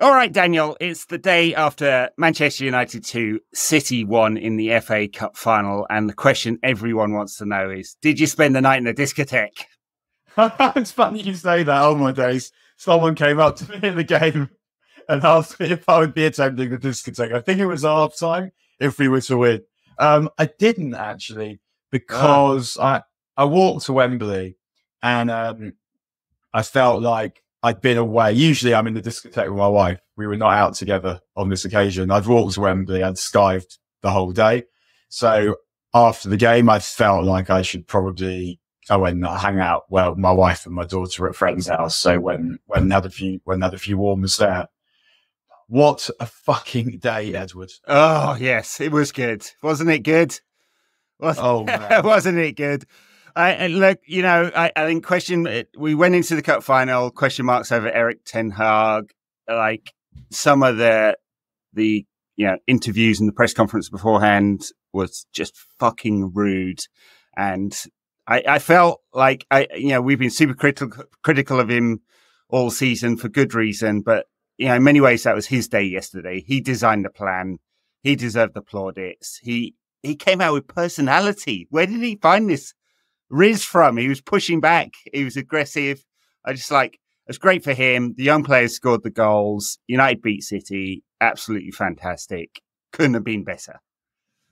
All right, Daniel, it's the day after Manchester United 2, City 1 in the FA Cup final. And the question everyone wants to know is, did you spend the night in a discotheque? It's funny you say that. Oh my days. Someone came up to me in the game and asked me if I would be attending the discotheque. I think it was half time if we were to win. I didn't actually, because I walked to Wembley and I felt like I'd been away. Usually I'm in the discotheque with my wife. We were not out together on this occasion. I'd walked to Wembley. I'd skived the whole day. So after the game, I felt like I should probably go and hang out. Well, my wife and my daughter were at a friend's house. So when had a few warmers there. What a fucking day, Edward. Oh, yes, it was good. Wasn't it good? Man. Wasn't it good? Look, I think we went into the cup final, question marks over Erik Ten Hag. Like some of the interviews and the press conference beforehand was just fucking rude. And I felt like we've been super critical of him all season for good reason, but in many ways that was his day yesterday. He designed the plan. He deserved the plaudits. He came out with personality. Where did he find this Riz from? He was pushing back. He was aggressive. It's great for him. The young players scored the goals. United beat City. Absolutely fantastic. Couldn't have been better.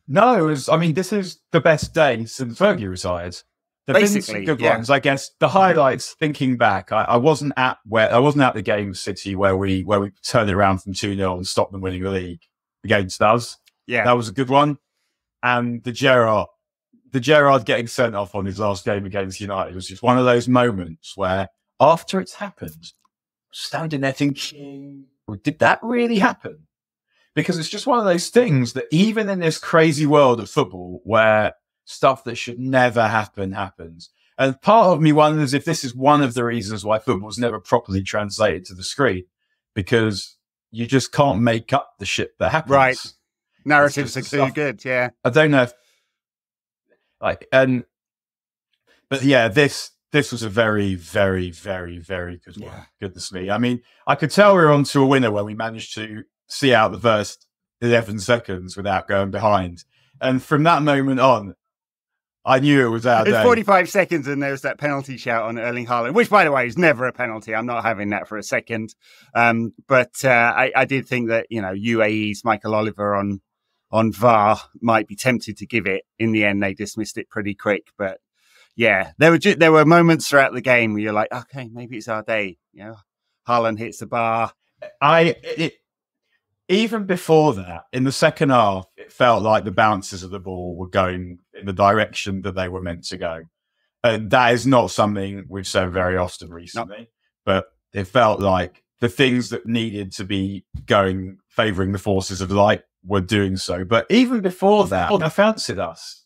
No, this is the best day since Fergie retired. There've been some good ones. I guess the highlights, thinking back, I wasn't at the game with City where we turned it around from 2-0 and stopped them winning the league against us. Yeah. That was a good one. And the Gerrard getting sent off on his last game against United was just one of those moments where, after it's happened, standing there thinking, well, did that really happen? Because it's just one of those things that even in this crazy world of football where stuff that should never happen happens. And part of me wonders if this is one of the reasons why football's never properly translated to the screen, because you just can't make up the shit that happens. Right. Narratives are too good, yeah. I don't know if but yeah, this was a very, very, very, very good one. Goodness me. I could tell we were on to a winner when we managed to see out the first 11 seconds without going behind. And from that moment on, I knew it was our day. It's 45 seconds and there was that penalty shout on Erling Haaland, which, by the way, is never a penalty. I'm not having that for a second. But I did think that, UAE's Michael Oliver on VAR might be tempted to give it. In the end, they dismissed it pretty quick. But yeah, there were moments throughout the game where you're like, okay, maybe it's our day. Haaland hits the bar. Even before that, in the second half, it felt like the bounces of the ball were going in the direction that they were meant to go. And that is not something we've said very often recently, but it felt like the things that needed to be going, favouring the forces of light, were doing so. But even before that, I fancied us.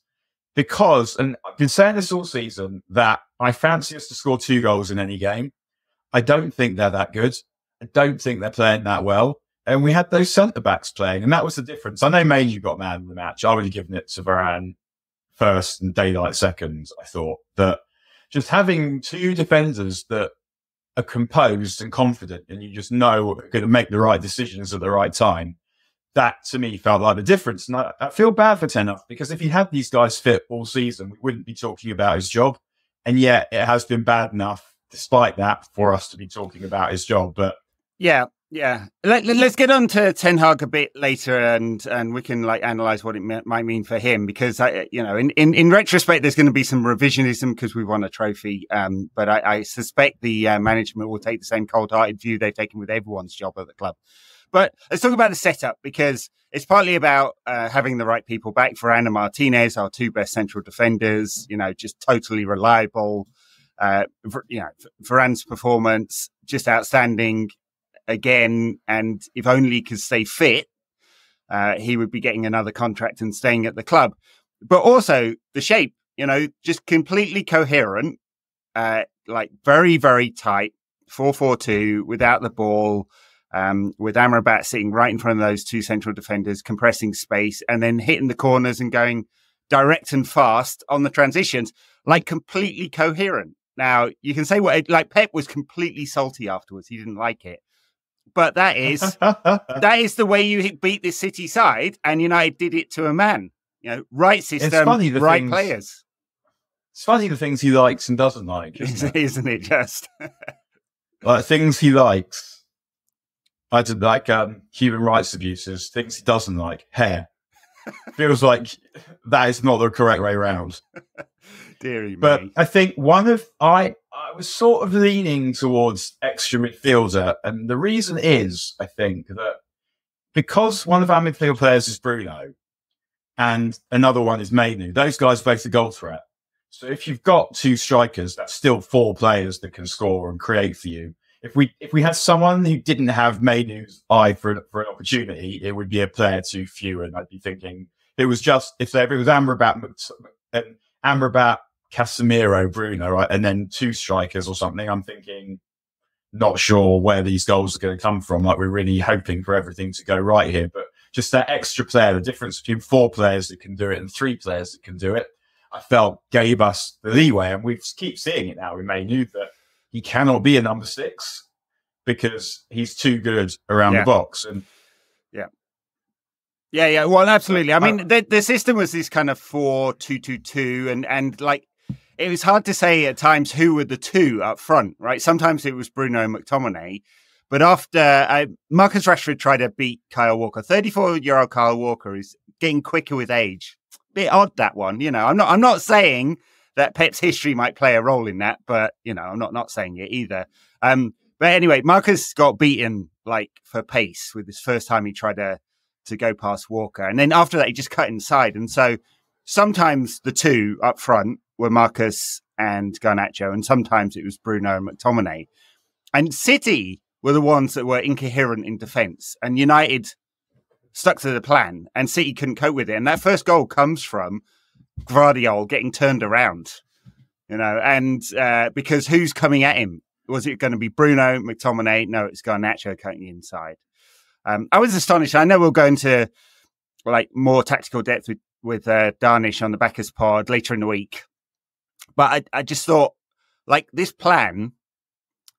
Because, and I've been saying this all season, that I fancy us to score 2 goals in any game. I don't think they're that good. I don't think they're playing that well. And we had those centre-backs playing, and that was the difference. I know Mainly got man of the match. I would have given it to Varane first and Daylight second. I thought that just having 2 defenders that are composed and confident and you just know are going to make the right decisions at the right time, that to me felt like the difference. And I feel bad for Ten Hag, because if he had these guys fit all season, we wouldn't be talking about his job. And yet it has been bad enough, despite that, for us to be talking about his job. But yeah. Let's get on to Ten Hag a bit later, and we can analyze what it might mean for him, because in retrospect there's going to be some revisionism because we won a trophy, but I suspect the management will take the same cold-hearted view they've taken with everyone's job at the club. But let's talk about the setup, because it's partly about having the right people back. Varane and Martinez, our 2 best central defenders, just totally reliable. Varane's performance just outstanding again, and if only he could stay fit, he would be getting another contract and staying at the club. But also the shape, just completely coherent, very, very tight, 4-4-2 without the ball, with Amrabat sitting right in front of those 2 central defenders, compressing space and then hitting the corners and going direct and fast on the transitions, completely coherent. Now, you can say Pep was completely salty afterwards. He didn't like it. but that is the way you beat this City side, and United did it to a man. Right system, right players. It's funny the things he likes and doesn't like, isn't it? Just like things he likes. I did like human rights abuses. Things he doesn't like, hair. Feels like that is not the correct way around. Deary me. But I think I was sort of leaning towards extra midfielder, and the reason is, I think, that because one of our midfield players is Bruno and another one is Mainu, those guys both a goal threat. So if you've got two strikers, that's still four players that can score and create for you. If we had someone who didn't have Mainu's eye for an opportunity, it would be a player too few. And I'd be thinking if it was Amrabat, Casemiro, Bruno, right, and then two strikers or something, I'm thinking, not sure where these goals are going to come from. Like, we're really hoping for everything to go right here. But just that extra player, the difference between four players that can do it and three players that can do it, I felt gave us the leeway. And we keep seeing it now. We may knew that he cannot be a number 6 because he's too good around the box. And yeah. Well, absolutely. I mean, the system was this kind of 4-2-2-2, and like, it was hard to say at times who were the two up front, right? Sometimes it was Bruno and McTominay, but after Marcus Rashford tried to beat Kyle Walker, 34-year-old Kyle Walker is getting quicker with age. Bit odd, that one. I'm not saying that Pep's history might play a role in that, but I'm not saying it either. But anyway, Marcus got beaten like for pace with his first time he tried to go past Walker, and then after that he just cut inside. And so sometimes the two up front were Marcus and Garnacho, and sometimes it was Bruno and McTominay. And City were the ones that were incoherent in defence, and United stuck to the plan, and City couldn't cope with it. And that first goal comes from Guardiola getting turned around, and because who's coming at him? Was it going to be Bruno, McTominay? No, it's Garnacho cutting inside. I was astonished. I know we'll go into like more tactical depth with Darnish on the Backers pod later in the week, but I just thought, like, this plan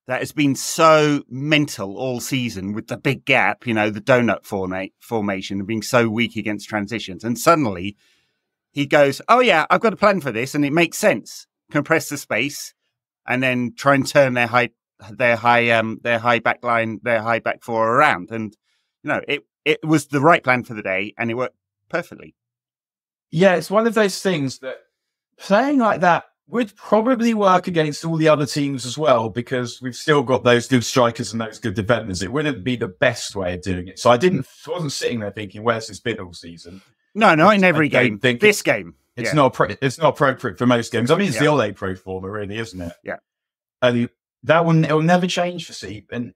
that has been so mental all season with the big gap, the donut formation, and being so weak against transitions. And suddenly he goes, oh yeah, I've got a plan for this. And it makes sense. Compress the space and then try and turn their high back line, their high back four around. And, it was the right plan for the day, and it worked perfectly. Yeah, it's one of those things that playing like that would probably work against all the other teams as well, because we've still got those good strikers and those good defenders. It wouldn't be the best way of doing it. So I wasn't sitting there thinking, where's this been all season? No, not in every game. This game. It's not appropriate for most games. I mean, it's the Ole Pro former, really, isn't it? Yeah. And it'll never change for City. And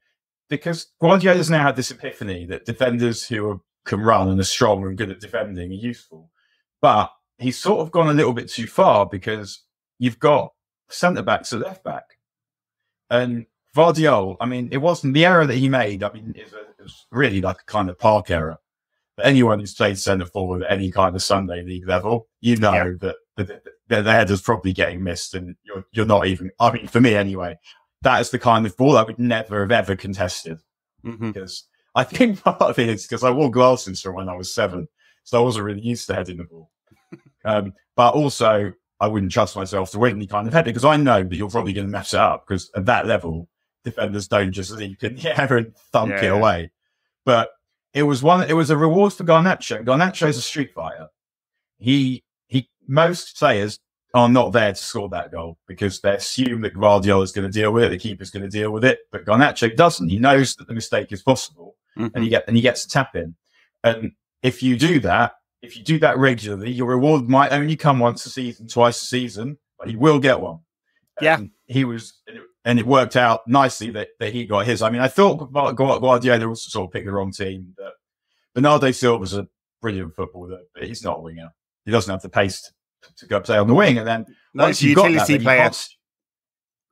because Guardiola's now had this epiphany that defenders who can run and are strong and good at defending are useful. But he's sort of gone a little bit too far, because you've got centre-backs at left-back. And Guardiola, I mean, it wasn't the error that he made. I mean, it was really like a kind of park error. But anyone who's played centre-forward at any kind of Sunday league level, that the header's probably getting missed, and you're not even, I mean, for me anyway, that is the kind of ball I would never have ever contested. Mm-hmm. Because I think part of it is because I wore glasses from when I was 7, so I wasn't really used to heading the ball. But also, I wouldn't trust myself to win any kind of header, because I know that you're probably going to mess it up, because at that level, defenders don't just leap in the air and thump it away. But it was a reward for Garnacho. Garnacho is a street fighter. Most players are not there to score that goal because they assume that Guardiola is going to deal with it, the keeper's going to deal with it. But Garnacho doesn't. He knows that the mistake is possible, and he gets a tap in. And if you do that regularly, your reward might only come once a season, twice a season, but he will get one. Yeah, and it worked out nicely that he got his. I mean, I thought Guardiola also sort of picked the wrong team. That Bernardo Silva's a brilliant footballer, but he's not a winger. He doesn't have the pace to go play on the wing. And then once you've got that,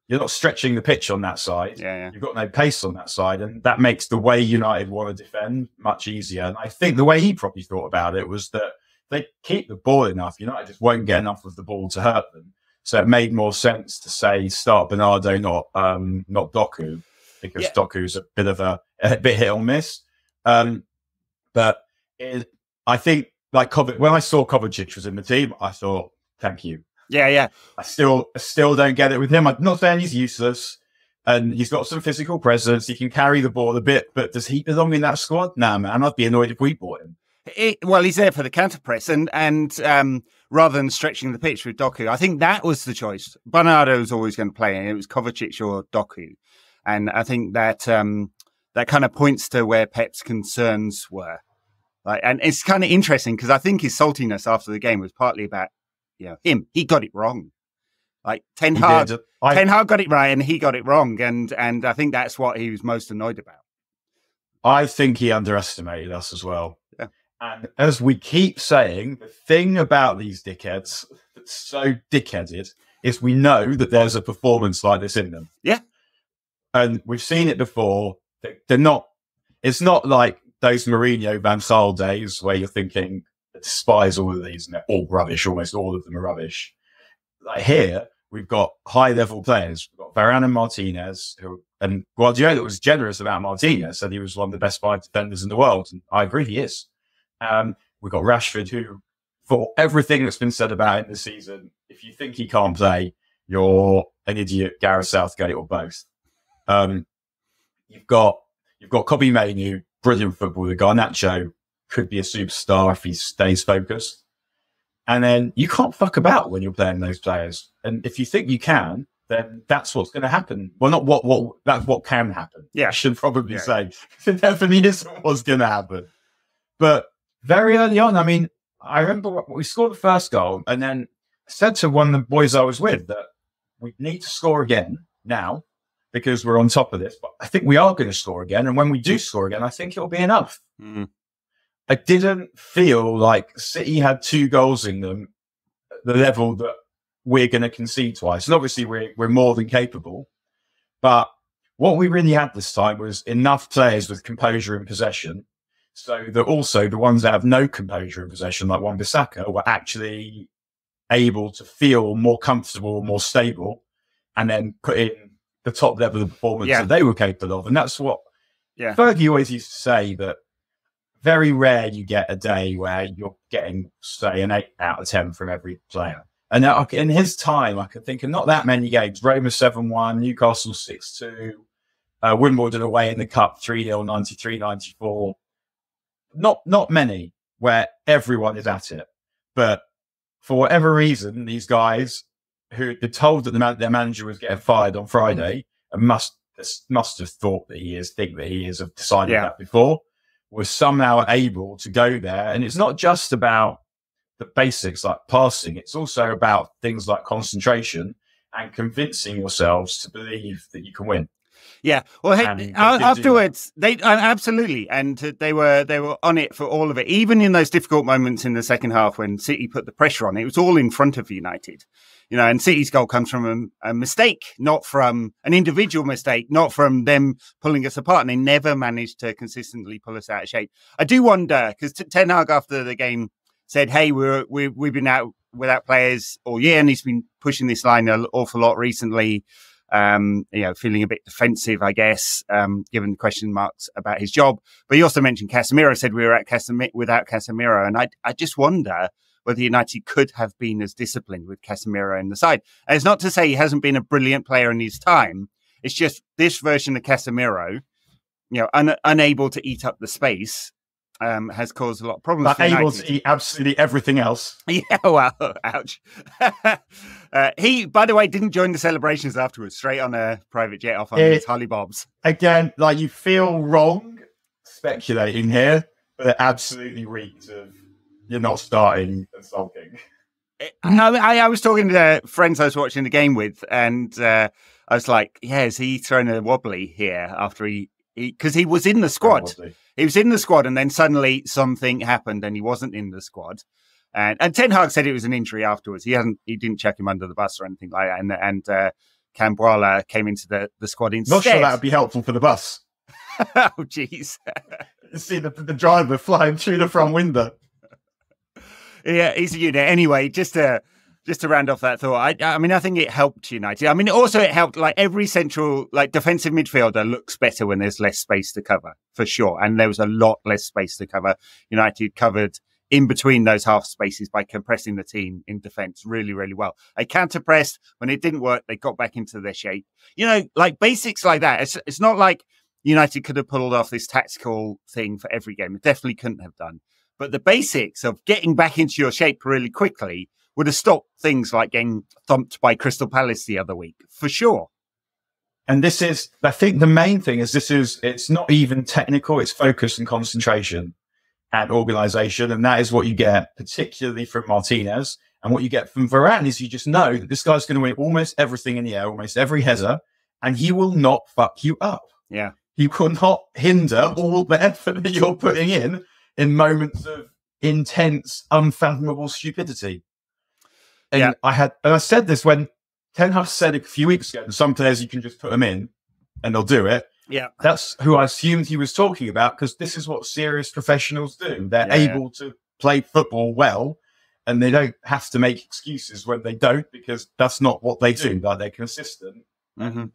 you're not stretching the pitch on that side. Yeah. You've got no pace on that side, and that makes the way United want to defend much easier. And I think the way he probably thought about it was that they keep the ball enough. United just won't get enough of the ball to hurt them. So it made more sense to say start Bernardo, not Doku, because Doku's a bit hit or miss. But I think when I saw Kovacic was in the team, I thought, thank you. Yeah. I still don't get it with him. I'm not saying he's useless, and he's got some physical presence. He can carry the ball a bit, but does he belong in that squad? Nah, man. I'd be annoyed if we bought him. Well, he's there for the counter press, and rather than stretching the pitch with Doku, I think that was the choice. Bernardo's always going to play, and it was Kovacic or Doku, and I think that that kind of points to where Pep's concerns were. And it's kind of interesting because I think his saltiness after the game was partly about him. He got it wrong. Ten Hag got it right, and he got it wrong, and I think that's what he was most annoyed about. I think he underestimated us as well. Yeah. And as we keep saying, the thing about these dickheads that's so dickheaded is we know that there's a performance like this in them. Yeah. And we've seen it before. They're not, it's not like those Mourinho Van Gaal days where you're thinking, despise all of these and they're all rubbish. Almost all of them are rubbish. Here, we've got high-level players. We've got Varane and Martinez, and Guardiola was generous about Martinez, said he was one of the best 5 defenders in the world. And I agree, he is. We've got Rashford, who, for everything that's been said about him this season, if you think he can't play, you're an idiot, Gareth Southgate, or both. You've got Kobbie Mainoo, brilliant footballer. Garnacho could be a superstar if he stays focused. And then you can't fuck about when you're playing those players. And if you think you can, then that's what's going to happen. Well, not that's what can happen. Yeah. I should probably say. It definitely isn't what's going to happen. But very early on, I mean, I remember we scored the first goal, and then I said to one of the boys I was with that we need to score again now because we're on top of this. But I think we are going to score again. And when we do score again, I think it'll be enough. Mm. I didn't feel like City had 2 goals in them at the level that we're going to concede twice. And obviously we're more than capable. But what we really had this time was enough players with composure and possession, so that also the ones that have no composure and possession, like Wan-Bissaka, were actually able to feel more comfortable, more stable, and then put in the top level of performance that they were capable of. And that's what Fergie always used to say, that very rare you get a day where you're getting, say, an 8 out of 10 from every player. And in his time, I can think of not that many games. Roma 7-1, Newcastle 6-2, Wimbledon away in the Cup 3-0, 93, 94. Not many where everyone is at it. But for whatever reason, these guys who are told that their manager was getting fired on Friday and must have thought that he is, have decided that before, was somehow able to go there. And it's not just about the basics like passing. It's also about things like concentration and convincing yourselves to believe that you can win. Yeah. Well, hey, afterwards, they absolutely, and they were on it for all of it. Even in those difficult moments in the second half when City put the pressure on, it was all in front of United. And City's goal comes from a mistake, not from an individual mistake, not from them pulling us apart. And they never managed to consistently pull us out of shape. I do wonder, because Ten Hag after the game said, "Hey, we've been out without players all year," and he's been pushing this line an awful lot recently. Feeling a bit defensive, I guess, given the question marks about his job. But he also mentioned Casemiro, said we were without Casemiro. And I just wonder whether United could have been as disciplined with Casemiro in the side. And it's not to say he hasn't been a brilliant player in his time. It's just this version of Casemiro, unable to eat up the space, has caused a lot of problems. But able to eat absolutely everything else. Yeah, well, ouch. He, by the way, didn't join the celebrations afterwards, straight on a private jet off on his Holly Bobs. Again, you feel wrong speculating here, but it absolutely reeks of you're not starting and sulking. I was talking to friends I was watching the game with, and I was like, is he throwing a wobbly here after because he was in the squad. He was in the squad, and then suddenly something happened, and he wasn't in the squad. And Ten Hag said it was an injury afterwards. He didn't chuck him under the bus or anything like that. And Cambrala came into the squad instead. Not sure that would be helpful for the bus. Oh, jeez. You see the driver flying through the front window. Yeah, he's a unit. Anyway, just to just to round off that thought, I mean, I think it helped United. I mean, also it helped, like, every central, like, defensive midfielder looks better when there's less space to cover, for sure. And there was a lot less space to cover. United covered in between those half spaces by compressing the team in defence really, really well. They counter-pressed. When it didn't work, they got back into their shape. You know, like, basics like that. It's not like United could have pulled off this tactical thing for every game. It definitely couldn't have done. But the basics of getting back into your shape really quickly would have stopped things like getting thumped by Crystal Palace the other week, for sure. And this is, I think the main thing is it's not even technical, it's focus and concentration and organisation. And that is what you get, particularly from Martinez. And what you get from Varane is you just know that this guy's going to win almost everything in the air, almost every header, and he will not fuck you up. Yeah. He will not hinder all the effort that you're putting in moments of intense, unfathomable stupidity. And I said this when Ten Hag said a few weeks ago, some players you can just put them in and they'll do it. Yeah. That's who I assumed he was talking about, because this is what serious professionals do. They're able to play football well, and they don't have to make excuses when they don't, because that's not what they do. Like, they're consistent. Mm-hmm.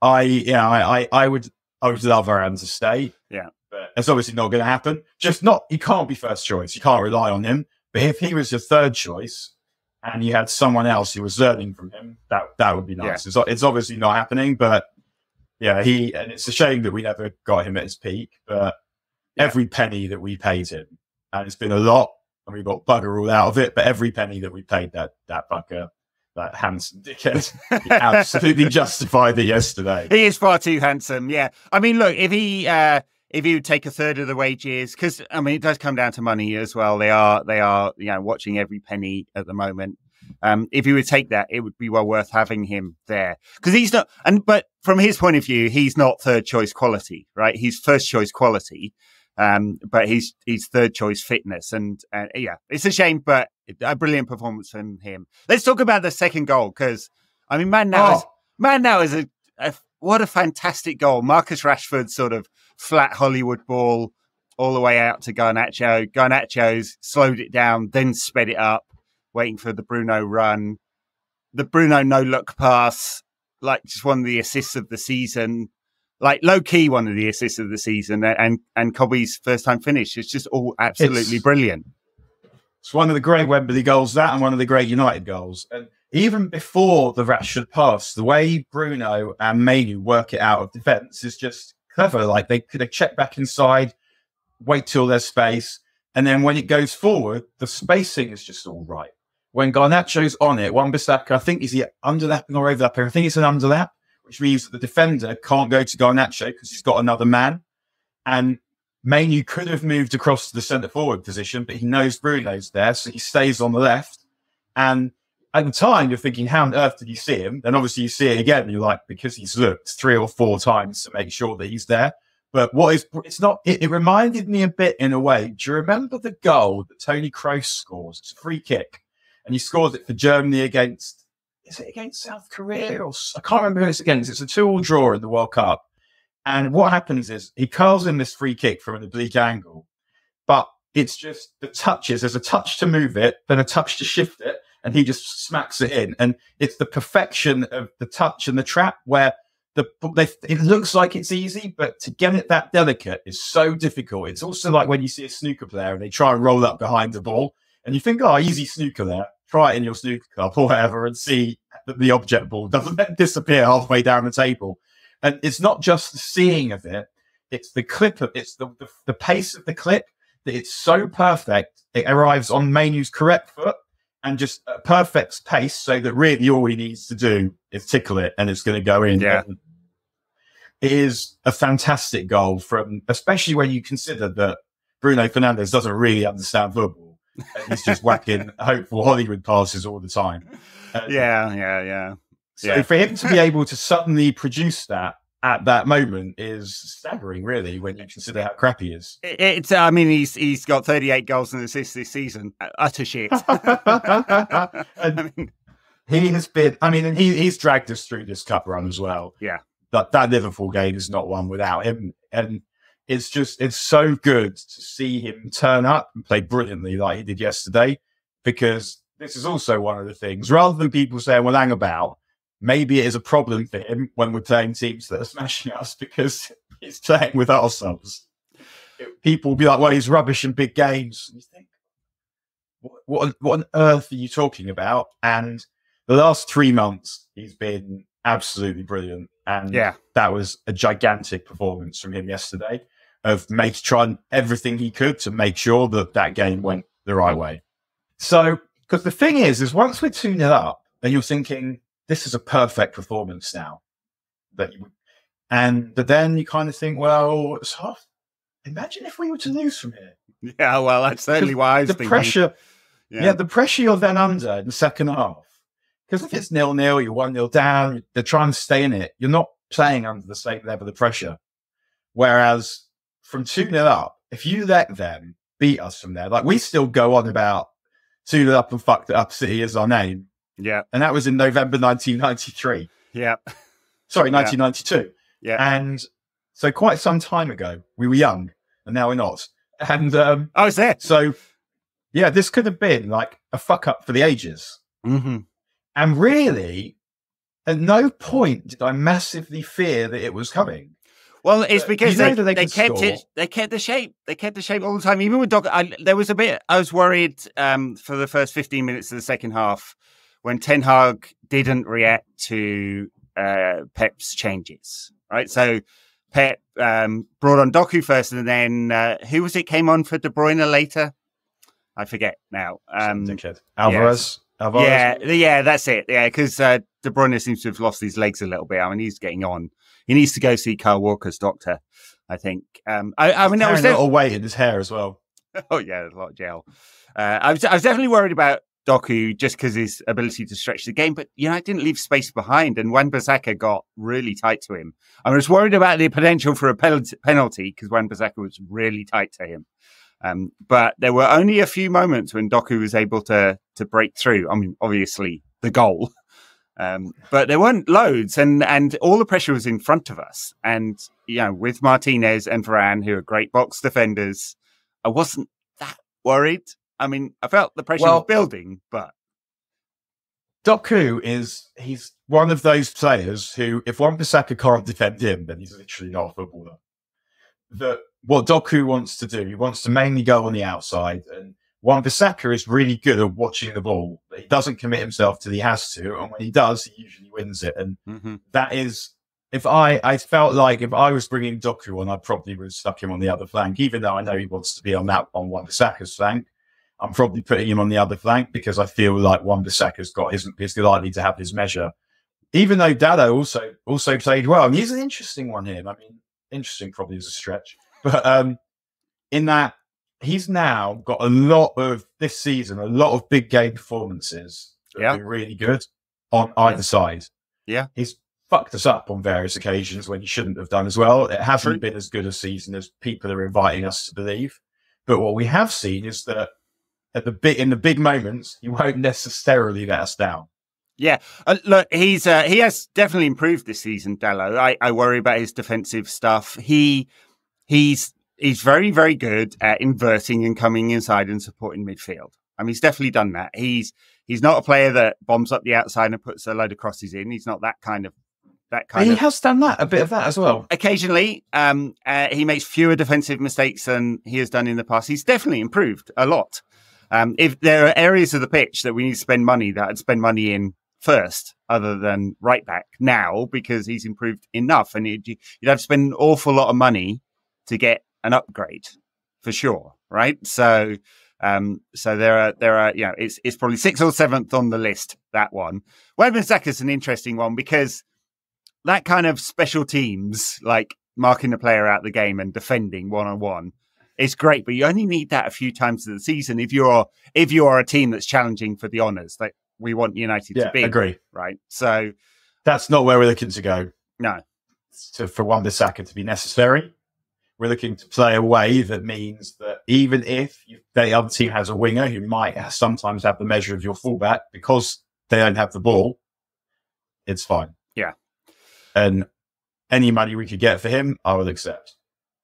I would love Varane to stay. Yeah. But it's obviously not going to happen. He can't be first choice. You can't rely on him. But if he was your third choice, and you had someone else who was learning from him, that would be nice. Yeah. It's obviously not happening, but and it's a shame that we never got him at his peak, but every penny that we paid him, and it's been a lot, and we got bugger all out of it, but every penny that we paid that fucker, that handsome dickhead, he absolutely justified it yesterday. He is far too handsome, yeah. I mean, look, if he would take a third of the wages, because, I mean, it does come down to money as well. They are, watching every penny at the moment. If he would take that, it would be well worth having him there, because he's not. But from his point of view, he's not third choice quality, right? He's first choice quality, but he's third choice fitness, and it's a shame, but a brilliant performance from him. Let's talk about the second goal, because I mean, man now is what a fantastic goal. Marcus Rashford sort of flat Hollywood ball all the way out to Garnacho. Garnacho's slowed it down, then sped it up, waiting for the Bruno run. The Bruno no-look pass, like, just one of the assists of the season. Like, low-key one of the assists of the season. And Cobby's first-time finish. It's just all absolutely brilliant. It's one of the great Wembley goals, that, and one of the great United goals. And even before the Rashford pass, the way Bruno and Mainu work it out of defence is just clever. Like, they could have checked back inside, wait till there's space, and then when it goes forward, the spacing is just all right. When Garnacho's on it, Wan-Bissaka, I think, is he underlapping or overlapping? I think it's an underlap, which means that the defender can't go to Garnacho because he's got another man. And Mainu could have moved across to the centre-forward position, but he knows Bruno's there, so he stays on the left. And at the time, you're thinking, how on earth did you see him? Then obviously you see it again, and you're like, because he's looked 3 or 4 times to make sure that he's there. But it reminded me a bit in a way. Do you remember the goal that Toni Kroos scores? It's a free kick. And he scores it for Germany against South Korea? Or I can't remember who it's against. It's a 2-2 draw in the World Cup. And what happens is he curls in this free kick from an oblique angle. But it's just the touches. There's a touch to move it, then a touch to shift it, and he just smacks it in. And it's the perfection of the touch and the trap where it looks like it's easy, but to get it that delicate is so difficult. It's also like when you see a snooker player and they try and roll up behind the ball, and you think, oh, easy snooker there. Try it in your snooker club or whatever and see that the object ball doesn't disappear halfway down the table. And it's not just the seeing of it, it's the clip of it's the pace of the clip, that it's so perfect. It arrives on Mainu's correct foot and just a perfect pace, so that really all he needs to do is tickle it and it's going to go in. Yeah. It is a fantastic goal, especially when you consider that Bruno Fernandes doesn't really understand football. And he's just whacking hopeful Hollywood passes all the time. So for him to be able to suddenly produce that at that moment is staggering, really, when you consider how crap he is. I mean, he's got 38 goals and assists this season. Utter shit. He's dragged us through this cup run as well. Yeah. That Liverpool game is not one without him. And it's so good to see him turn up and play brilliantly like he did yesterday, because this is also one of the things. Rather than people saying, well, hang about, maybe it is a problem for him when we're playing teams that are smashing us because he's playing with ourselves. People will be like, well, he's rubbish in big games. And you think, what on earth are you talking about? And the last 3 months, he's been absolutely brilliant. And that was a gigantic performance from him yesterday of trying everything he could to make sure that game went the right way. So, because the thing is once we're 2-0 up and you're thinking, this is a perfect performance now. But then you kind of think, well, it's hard. Imagine if we were to lose from here. Yeah, well, that's certainly why I was thinking. Pressure, the pressure you're then under in the second half. Because if it's 0-0, you're 1-0 down, they're trying to stay in it. You're not playing under the same level of pressure. Whereas from 2-0 up, if you let them beat us from there, like we still go on about 2-0 up and fucked it up City is our name. Yeah. And that was in November 1993. Yeah. Sorry, 1992. Yeah. And so quite some time ago, we were young and now we're not. And I was there. So, yeah, this could have been like a fuck up for the ages. Mm-hmm. And really, at no point did I massively fear that it was coming. Well, it's because they kept score. They kept the shape. They kept the shape all the time. Even with there was a bit. I was worried for the first 15 minutes of the second half when Ten Hag didn't react to Pep's changes. Right, so Pep brought on Doku first, and then who was it came on for De Bruyne later? I forget now. Alvarez. Yeah, that's it. Yeah, because De Bruyne seems to have lost his legs a little bit. I mean, he's getting on. He needs to go see Kyle Walker's doctor, I think. I mean, that was a little weight in his hair as well. Oh yeah, there's a lot of gel. I was definitely worried about Doku just because his ability to stretch the game, but I didn't leave space behind, and Wan-Bissaka got really tight to him. I was worried about the potential for a penalty because Wan-Bissaka was really tight to him. But there were only a few moments when Doku was able to break through. I mean, obviously the goal, but there weren't loads, and all the pressure was in front of us. And with Martinez and Varane, who are great box defenders, I wasn't that worried. I mean, I felt the pressure was building, but Doku he's one of those players who, if Wan-Bissaka can't defend him, then he's literally not a footballer. What Doku wants to do, he wants to mainly go on the outside, and Wan-Bissaka is really good at watching the ball. He doesn't commit himself till he has to, and when he does, he usually wins it. And that is, I felt like if I was bringing Doku on, I probably would have stuck him on the other flank, even though I know he wants to be on Wan-Bissaka's flank. I'm probably putting him on the other flank because I feel like Wan-Bissaka's is likely to have his measure. Even though Dado also played well, and he's an interesting one here. I mean, interesting probably is a stretch. But in that, he's now got a lot of big game performances that have been really good on either side. Yeah. He's fucked us up on various occasions when he shouldn't have done as well. It hasn't been as good a season as people are inviting us to believe. But what we have seen is that in the big moments, he won't necessarily let us down. Yeah, look, he has definitely improved this season, Dallo. I worry about his defensive stuff. He's very, very good at inverting and coming inside and supporting midfield. I mean, he's definitely done that. He's not a player that bombs up the outside and puts a load of crosses in. He's not that kind of. He has done a bit of that as well. Occasionally, he makes fewer defensive mistakes than he has done in the past. He's definitely improved a lot. If there are areas of the pitch that we need to spend money, that I'd spend money in first, other than right back now, because he's improved enough, and you'd have to spend an awful lot of money to get an upgrade for sure, right? So there are it's probably 6th or 7th on the list. That one, Wan-Bissaka's an interesting one because that kind of special teams, like marking the player out of the game and defending one-on-one, is great, but you only need that a few times in the season if you're a team that's challenging for the honours that we want United to be. Agree. Right. So that's not where we're looking to go. No. For Wan-Bissaka to be necessary, we're looking to play a way that means that even if the other team has a winger who might sometimes have the measure of your fullback because they don't have the ball, it's fine. Yeah. And any money we could get for him, I will accept.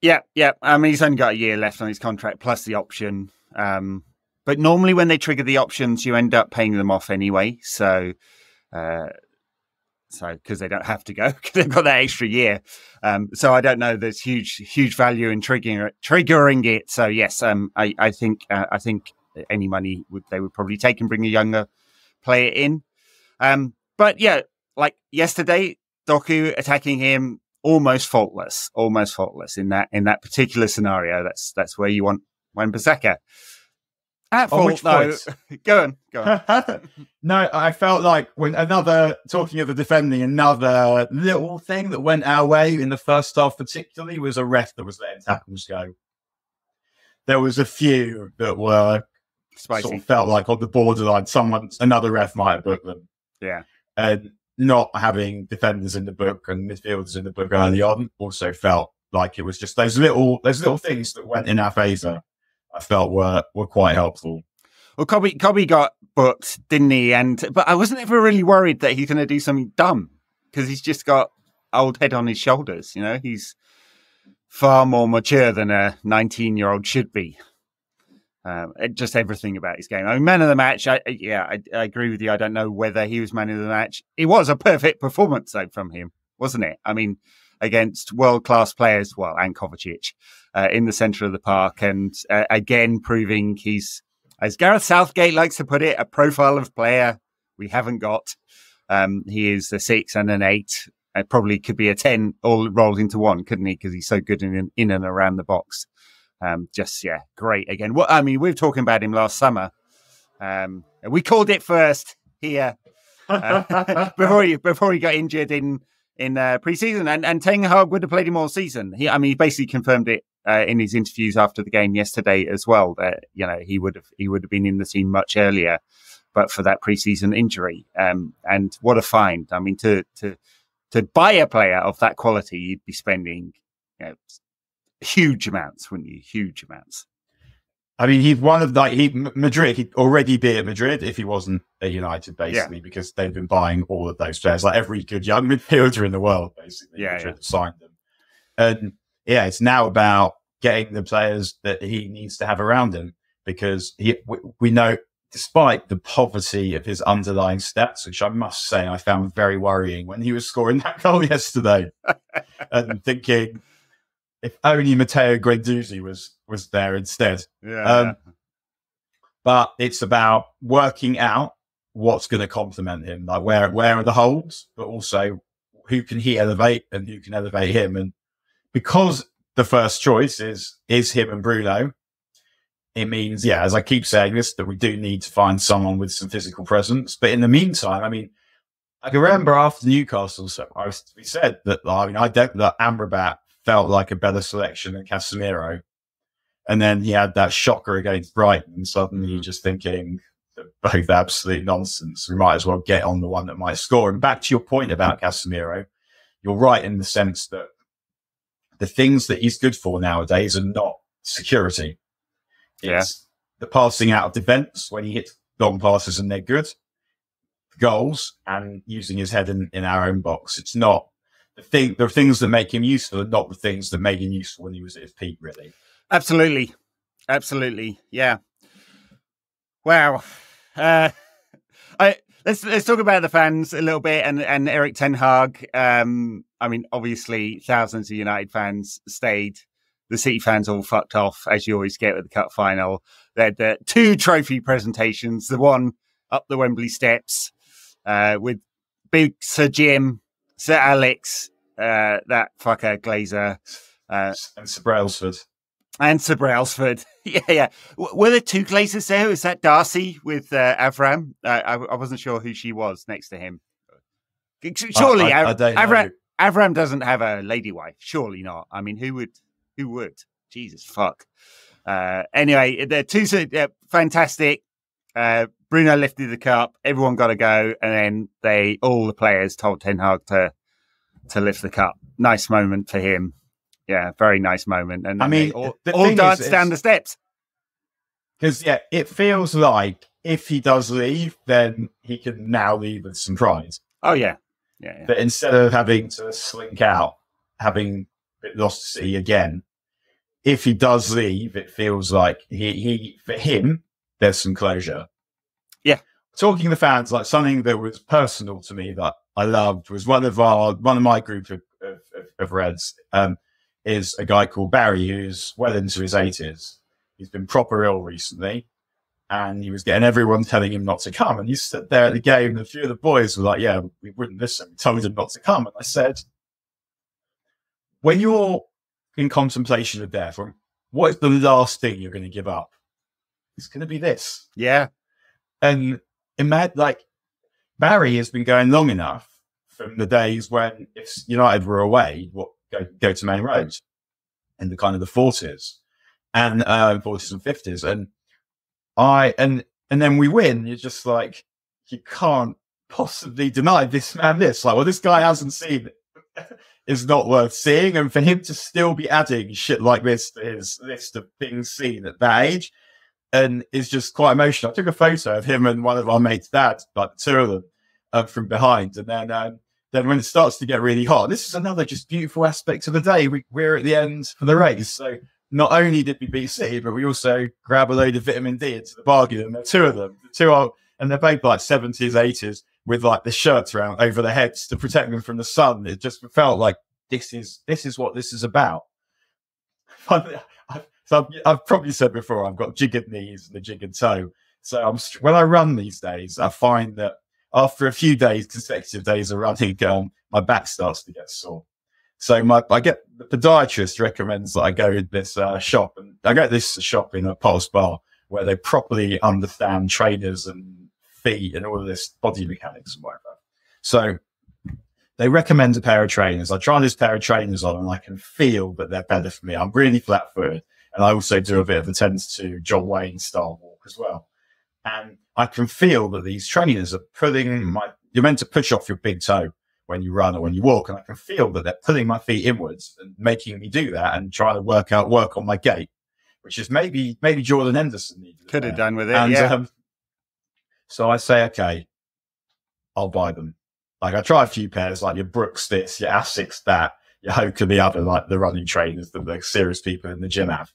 Yeah. I mean, he's only got a year left on his contract plus the option. but normally when they trigger the options, you end up paying them off anyway. So because they don't have to go, because they've got that extra year. So I don't know. There's huge value in triggering it. So yes, I think any money they would probably take and bring a younger player in. But yeah, like yesterday, Doku attacking him almost faultless in that particular scenario. That's where you want Wan-Bissaka. At fault, though. Go on. No, I felt like talking of the defending, another little thing that went our way in the first half particularly was a ref that was letting tackles go. There was a few that were spicy. Sort of felt like on the borderline, another ref might have booked them. Yeah. And not having defenders in the book and midfielders in the book early on also felt like it was just those little things that went in our favour. I felt were quite helpful. Well, Cobby got booked, didn't he? But I wasn't ever really worried that he's going to do something dumb because he's just got old head on his shoulders. You know, he's far more mature than a 19-year-old should be. Just everything about his game. I mean, man of the match. I agree with you. I don't know whether he was man of the match. It was a perfect performance though from him, wasn't it? I mean, against world-class players, and Kovacic in the centre of the park, and again proving he's, as Gareth Southgate likes to put it, a profile of player we haven't got. He is a 6 and an 8. It probably could be a 10 all rolled into one, couldn't he? Because he's so good in and around the box. Great again. Well, I mean, we were talking about him last summer. We called it first here before he got injured in pre-season, and Ten Hag would have played him all season. He basically confirmed it in his interviews after the game yesterday as well. That he would have been in the team much earlier, but for that pre-season injury. And what a find! I mean, to buy a player of that quality, you'd be spending huge amounts, wouldn't you? Huge amounts. I mean, he's one of Madrid. He'd already be at Madrid if he wasn't at United, basically, because they've been buying all of those players, like every good young midfielder in the world, basically. Madrid signed them, and it's now about getting the players that he needs to have around him, because we know, despite the poverty of his underlying stats, which I must say I found very worrying when he was scoring that goal yesterday, and thinking, if only Matteo Guendouzi was there instead. But it's about working out what's going to complement him. Like where are the holes, but also who can he elevate and who can elevate him. And because the first choice is him and Bruno, it means, as I keep saying this, that we do need to find someone with some physical presence. But in the meantime, I mean, I can remember after Newcastle, we said that, that Amrabat felt like a better selection than Casemiro. And then he had that shocker against Brighton, and suddenly you're just thinking that both absolute nonsense. We might as well get on the one that might score. And back to your point about Casemiro, you're right in the sense that the things that he's good for nowadays are not security. It's the passing out of defence when he hits long passes and they're good, goals, and using his head in our own box. It's not the things that make him useful are not the things that made him useful when he was at his peak, really. Absolutely. Yeah. Wow. Let's talk about the fans a little bit and Erik Ten Hag. I mean, obviously, thousands of United fans stayed. The City fans all fucked off, as you always get with the cup final. They had the 2 trophy presentations, the one up the Wembley steps with big Sir Jim, Sir Alex, that fucker Glazer. And Sir Brailsford. And Sir Brailsford. Yeah. Were there 2 Glazers there? Was that Darcy with Avram? I wasn't sure who she was next to him. Surely Avram doesn't have a lady wife. Surely not. I mean, who would? Jesus, fuck. Anyway, the 2 fantastic. Bruno lifted the cup. Everyone got to go. And then all the players told Ten Hag to lift the cup. Nice moment for him. Yeah, very nice moment. And I mean, all danced down the steps. Because, it feels like if he does leave, then he can now leave with some pride. Oh, yeah. But instead of having to slink out, having lost to City again, if he does leave, it feels like he for him, there's some closure. Yeah. Talking to the fans, like something that was personal to me that I loved was one of my group of Reds is a guy called Barry, who's well into his 80s. He's been proper ill recently, and he was getting everyone telling him not to come. And he stood there at the game, and a few of the boys were like, yeah, we wouldn't listen. We told him not to come. And I said, when you're in contemplation of death, what is the last thing you're going to give up? It's going to be this. Yeah. And imagine, like, Barry has been going long enough from the days when if United were away, go to Main Road in the kind of the 40s and 40s and 50s. And then we win. You're just like, you can't possibly deny this man this. Like, well, this guy hasn't seen it. Is not worth seeing. And for him to still be adding shit like this to his list of things seen at that age and is just quite emotional. I took a photo of him and one of our mates' dads, like the two of them, from behind. And then when it starts to get really hot, this is another just beautiful aspect of the day. We're at the end for the race. So not only did we beat City, but we also grab a load of vitamin D into the bargain. And there are two of them. And they're both like 70s, 80s with like the shirts around over their heads to protect them from the sun. It just felt like this is what this is about. So I've probably said before, I've got jiggered knees and a jiggered toe. So when I run these days, I find that after a few days, consecutive days of running, my back starts to get sore. So the podiatrist recommends that I go to this shop, and I go to this shop in a Pulse Bar where they properly understand trainers and feet and all of this body mechanics and whatever. So they recommend a pair of trainers. I try this pair of trainers on and I can feel that they're better for me. I'm really flat-footed. And I also do a bit of a 10-2 John Wayne style walk as well. And I can feel that these trainers are you're meant to push off your big toe when you run or when you walk. And I can feel that they're pulling my feet inwards and making me do that and try to work on my gait, which is maybe Jordan Henderson needed. Could have done with it, yeah. So I say, okay, I'll buy them. Like I try a few pairs, like your Brooks this, your Asics that, your Hoka the other, like the running trainers that the serious people in the gym have.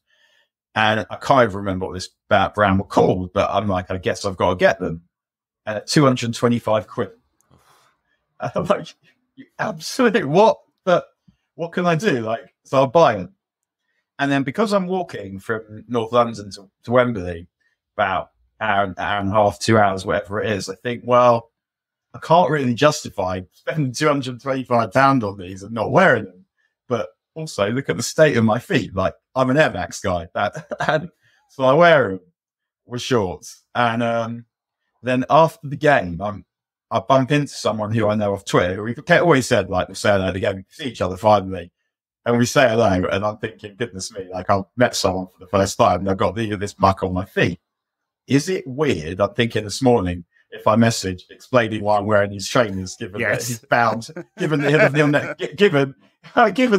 And I can't even remember what this brand were called, but I'm like, I guess I've got to get them. And at 225 quid. And I'm like, you absolutely what? But what can I do? Like, so I'll buy them. And then because I'm walking from North London to Wembley, about hour and a half, 2 hours, whatever it is, I think, well, I can't really justify spending £225 on these and not wearing them. But also look at the state of my feet. Like I'm an Air Max guy. So I wear them with shorts. And then after the game, I bump into someone who I know off Twitter. We always said, like, we say hello again, we see each other finally. And we say hello, and I'm thinking, goodness me, like I've met someone for the first time and I've got this muck on my feet. Is it weird? I'm thinking this morning, if I message explaining why I'm wearing these trainers, given that he's bound, given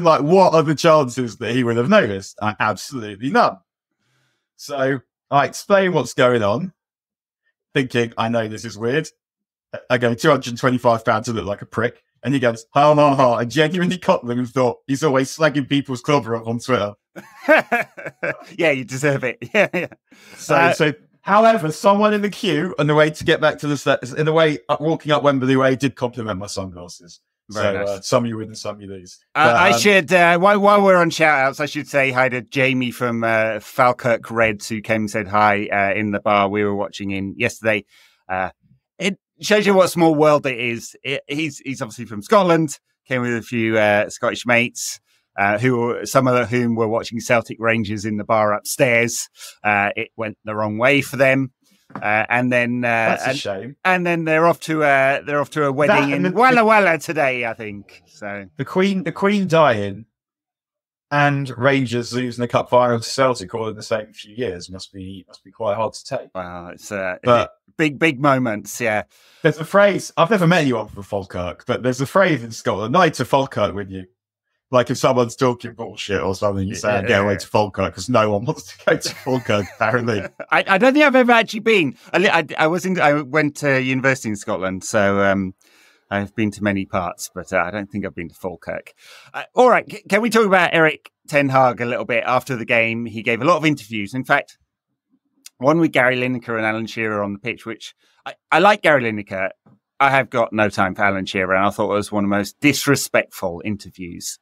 like what are the chances that he would have noticed? Absolutely none. So I explain what's going on, thinking I know this is weird. I go £225 to look like a prick, and he goes, ha ha ha. I genuinely caught them and thought he's always slagging people's clobber up on Twitter. Yeah, you deserve it. Yeah. So. However, someone in the queue on the way to get back to walking up Wembley Way did compliment my sunglasses. Very nice. Some you win and some you lose. I should, while we're on shout-outs, I should say hi to Jamie from Falkirk Reds, who came and said hi in the bar we were watching in yesterday. It shows you what small world it is. He's obviously from Scotland, came with a few Scottish mates. Some of whom were watching Celtic Rangers in the bar upstairs. It went the wrong way for them, and then that's a shame. And then they're off to a wedding in Walla Walla today, I think. So the Queen dying, and Rangers losing the cup final to Celtic all in the same few years must be quite hard to take. Wow, it's big moments. Yeah, there's a phrase. I've never met anyone from Falkirk, but there's a phrase in Scotland: "Night to Falkirk with you." Like if someone's talking bullshit or something, you say, get away to Falkirk, because no one wants to go to Falkirk, apparently. I don't think I've ever actually been. I went to university in Scotland, so I've been to many parts, but I don't think I've been to Falkirk. All right, can we talk about Erik Ten Hag a little bit after the game? He gave a lot of interviews. In fact, one with Gary Lineker and Alan Shearer on the pitch, which I like Gary Lineker. I have got no time for Alan Shearer, and I thought it was one of the most disrespectful interviews.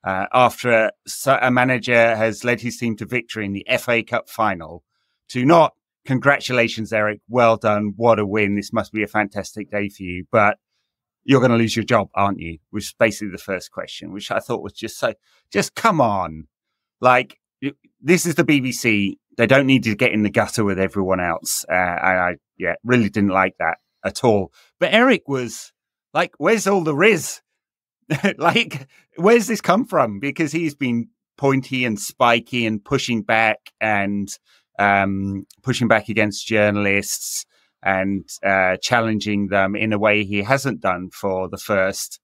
After a manager has led his team to victory in the FA Cup final, to not, congratulations, Erik, well done, what a win, this must be a fantastic day for you, but you're going to lose your job, aren't you? Which is basically the first question, which I thought was just come on. Like, this is the BBC. They don't need to get in the gutter with everyone else. And I really didn't like that at all. But Erik was like, where's all the Riz? Like, where's this come from? Because he's been pointy and spiky and pushing back against journalists and challenging them in a way he hasn't done for the first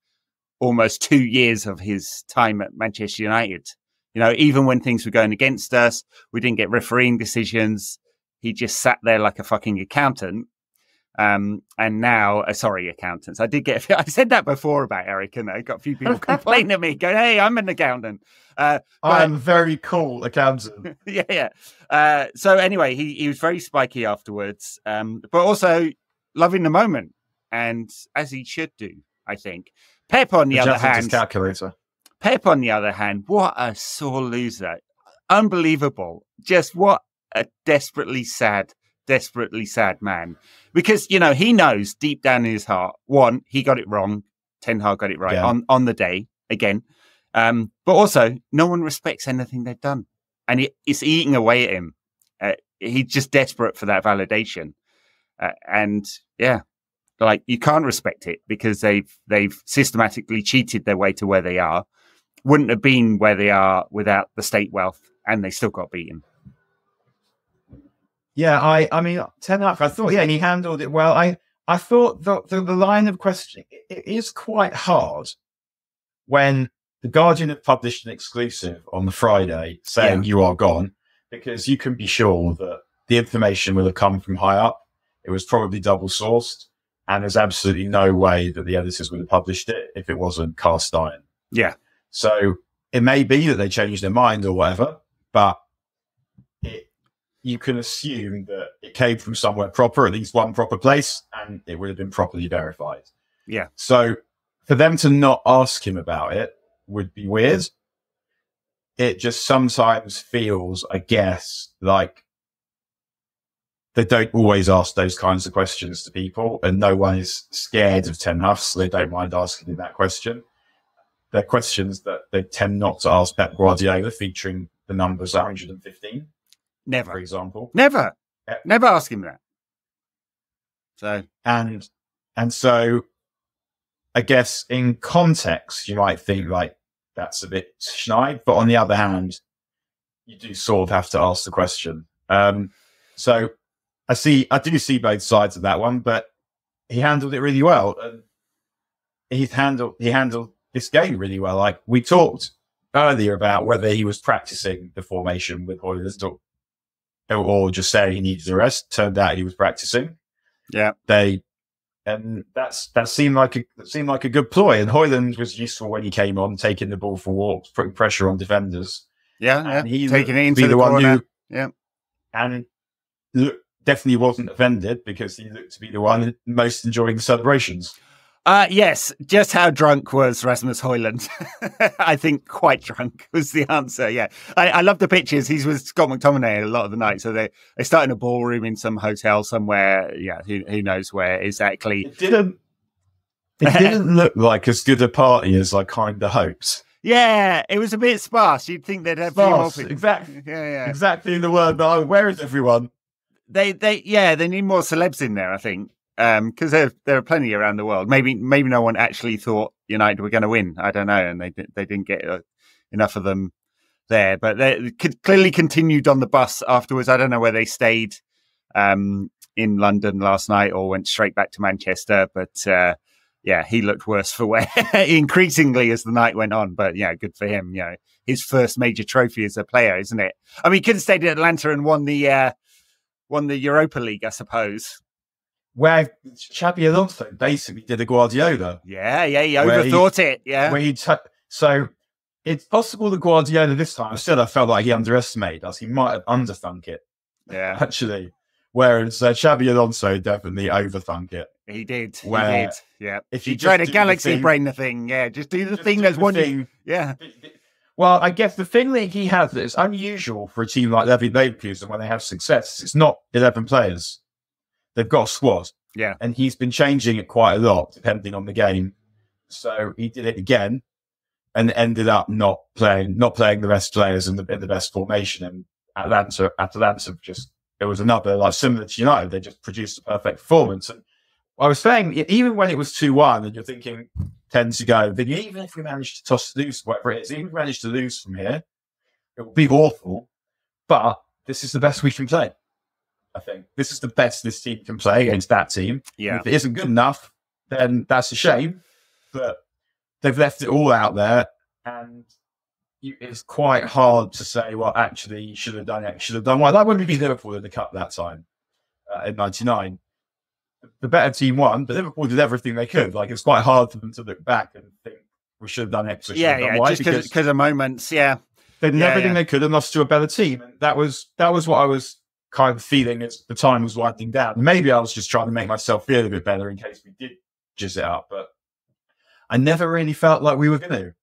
almost 2 years of his time at Manchester United. You know, even when things were going against us, we didn't get refereeing decisions. He just sat there like a fucking accountant. And now, sorry, accountants. I said that before about Erik, and I got a few people complaining at me, going, "Hey, I'm an accountant." I'm a very cool accountant. Yeah. So anyway, he was very spiky afterwards, but also loving the moment, and as he should do, I think. Pep, on the other hand, what a sore loser! Unbelievable! Just what a desperately sad man. Because, you know, he knows deep down in his heart, one, he got it wrong. Ten Hag got it right on the day again. But also, no one respects anything they've done. And it's eating away at him. He's just desperate for that validation. Like, you can't respect it because they've systematically cheated their way to where they are. Wouldn't have been where they are without the state wealth, and they still got beaten. Yeah, I mean, Ten Hag, I thought, he handled it well. I thought the line of questioning, it is quite hard when the Guardian have published an exclusive on the Friday saying you are gone, because you can be sure that the information will have come from high up. It was probably double sourced, and there's absolutely no way that the editors would have published it if it wasn't cast iron. Yeah. So it may be that they changed their mind or whatever, but you can assume that it came from somewhere proper, at least one proper place, and it would have been properly verified. Yeah. So for them to not ask him about it would be weird. It just sometimes feels, I guess, like they don't always ask those kinds of questions to people, and no one is scared of Ten Hag, so they don't mind asking him that question. They're questions that they tend not to ask Pep Guardiola, featuring the numbers 115. Never. For example. Never. Never ask him that. So. And so, I guess in context, you might think like that's a bit schneid, but on the other hand, you do sort of have to ask the question. So I do see both sides of that one, but he handled it really well. And he handled this game really well. Like, we talked earlier about whether he was practicing the formation with Hoylund or just saying he needed a rest. Turned out he was practicing. Yeah. And that seemed like a good ploy. And Hoylund was useful when he came on, taking the ball for walks, putting pressure on defenders. Yeah. And he taking it into the corner. And definitely wasn't offended, because he looked to be the one most enjoying the celebrations. Yes, just how drunk was Rasmus Højlund? I think quite drunk was the answer. Yeah, I love the pictures. He's with Scott McTominay a lot of the night. So they start in a ballroom in some hotel somewhere. Yeah, who knows where exactly. It didn't look like as good a party as I kind of hoped. Yeah, it was a bit sparse. You'd think they'd have more people. Exactly. Yeah. Exactly the word. Where is everyone? They need more celebs in there, I think. Because there are plenty around the world. Maybe no one actually thought United were going to win. I don't know, and they didn't get enough of them there. But they clearly continued on the bus afterwards. I don't know where they stayed in London last night or went straight back to Manchester. But he looked worse for wear increasingly as the night went on. But yeah, good for him. You know, his first major trophy as a player, isn't it? I mean, he could have stayed at Atlanta and won the Europa League, I suppose. Where Xabi Alonso basically did a Guardiola. Yeah, he overthought it. Yeah. So it's possible that Guardiola this time, I felt like he underestimated us. He might have underthunk it. Yeah. Actually. Whereas Xabi Alonso definitely overthunk it. He did. Yeah. If he tried to galaxy brain the thing. Yeah, just do the thing that's one thing. Yeah. Well, I guess the thing that he has that is unusual for a team like Leverkusen when they have success, it's not 11 players. They've got a squad. Yeah. And he's been changing it quite a lot depending on the game. So he did it again and ended up not playing the best players in the best formation. And Atalanta it was another, like similar to United, they just produced a perfect performance. And I was saying, even when it was 2-1 and you're thinking 10 to go, then even if we manage to lose, whatever it is, even if we manage to lose from here, it will be awful. But this is the best we can play. I think this is the best this team can play against that team. Yeah. And if it isn't good enough, then that's a shame. But they've left it all out there, and it's quite hard to say, well, actually, you should have done X, should have done Y. That wouldn't be Liverpool in the cup that time in '99. The better team won, but Liverpool did everything they could. Like, it's quite hard for them to look back and think we should have done X, we should have done Y. Just because of moments, they did everything they could and lost to a better team. And that was what I was kind of feeling as the time was winding down. Maybe I was just trying to make myself feel a bit better in case we did jizz it up, but I never really felt like we were going to,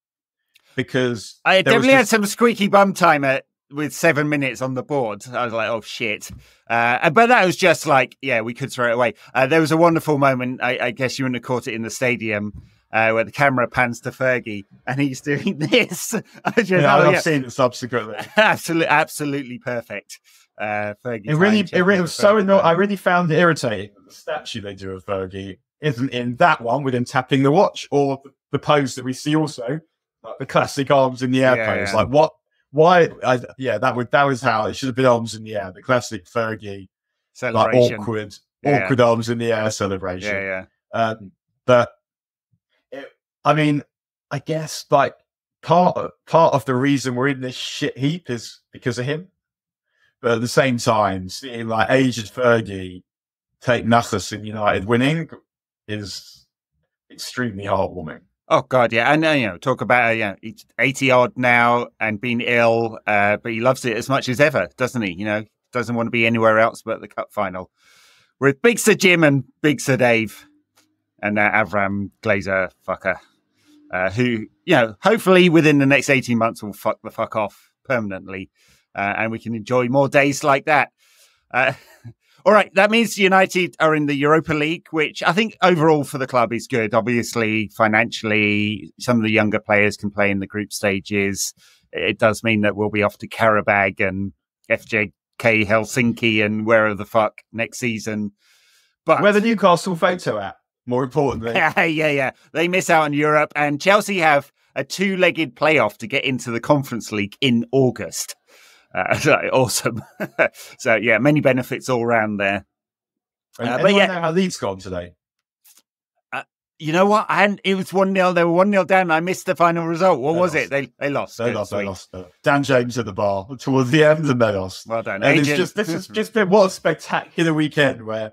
because I definitely had some squeaky bum time with 7 minutes on the board. I was like, oh shit. But that was just like, yeah, we could throw it away. There was a wonderful moment. I guess you wouldn't have caught it in the stadium where the camera pans to Fergie and he's doing this. I've seen it subsequently. Absolutely perfect. Fergie. It was so annoying. I really found it irritating that the statue they do of Fergie isn't in that one with him tapping the watch, or the pose that we see also, like the classic arms in the air pose. Yeah. Like what? Why? That was how it should have been, arms in the air. The classic Fergie celebration, like awkward arms in the air celebration. But I guess like part of the reason we're in this shit heap is because of him. But at the same time, seeing like aged Fergie take Nachas in United winning is extremely heartwarming. Oh God, yeah, and talk about he's 80 odd now and been ill, but he loves it as much as ever, doesn't he? Doesn't want to be anywhere else but the cup final with Big Sir Jim and Big Sir Dave and Avram Glazer fucker, who hopefully within the next 18 months will fuck the fuck off permanently. And we can enjoy more days like that. All right, that means United are in the Europa League, which I think overall for the club is good. Obviously, financially, some of the younger players can play in the group stages. It does mean that we'll be off to Karabag and FJK Helsinki and wherever the fuck next season. But where the Newcastle photo at, more importantly. Yeah. They miss out on Europe, and Chelsea have a 2-legged playoff to get into the Conference League in August. Awesome. So, yeah, many benefits all around there. But yeah, know how Leeds gone today? You know what? It was 1-0. They were 1-0 down. I missed the final result. What was it? They lost. They lost. Dan James at the bar towards the end, and they lost. Well done. And this has just been what a spectacular weekend where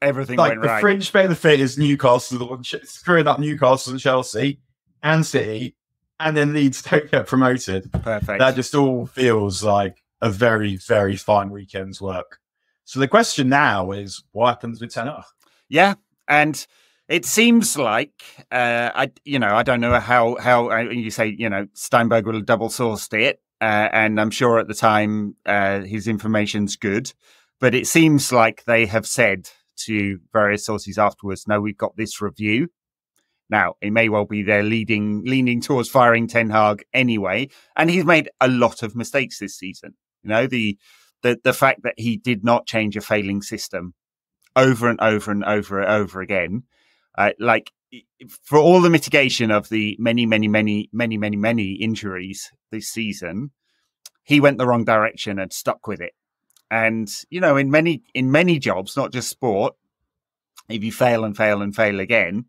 everything went right. The fringe benefit is Newcastle screwing up Newcastle and Chelsea and City. And then Leeds don't get promoted. Perfect. That just all feels like a very, very fine weekend's work. So the question now is, what happens with Ten Hag? Yeah, and it seems like I don't know how you say Steinberg will have double sourced it, and I'm sure at the time his information's good, but it seems like they have said to various sources afterwards, no, we've got this review. Now, it may well be they're leaning towards firing Ten Hag anyway, and he's made a lot of mistakes this season. The fact that he did not change a failing system over and over and over and over again, for all the mitigation of the many injuries this season, he went the wrong direction and stuck with it. And in many jobs, not just sport, if you fail and fail and fail again.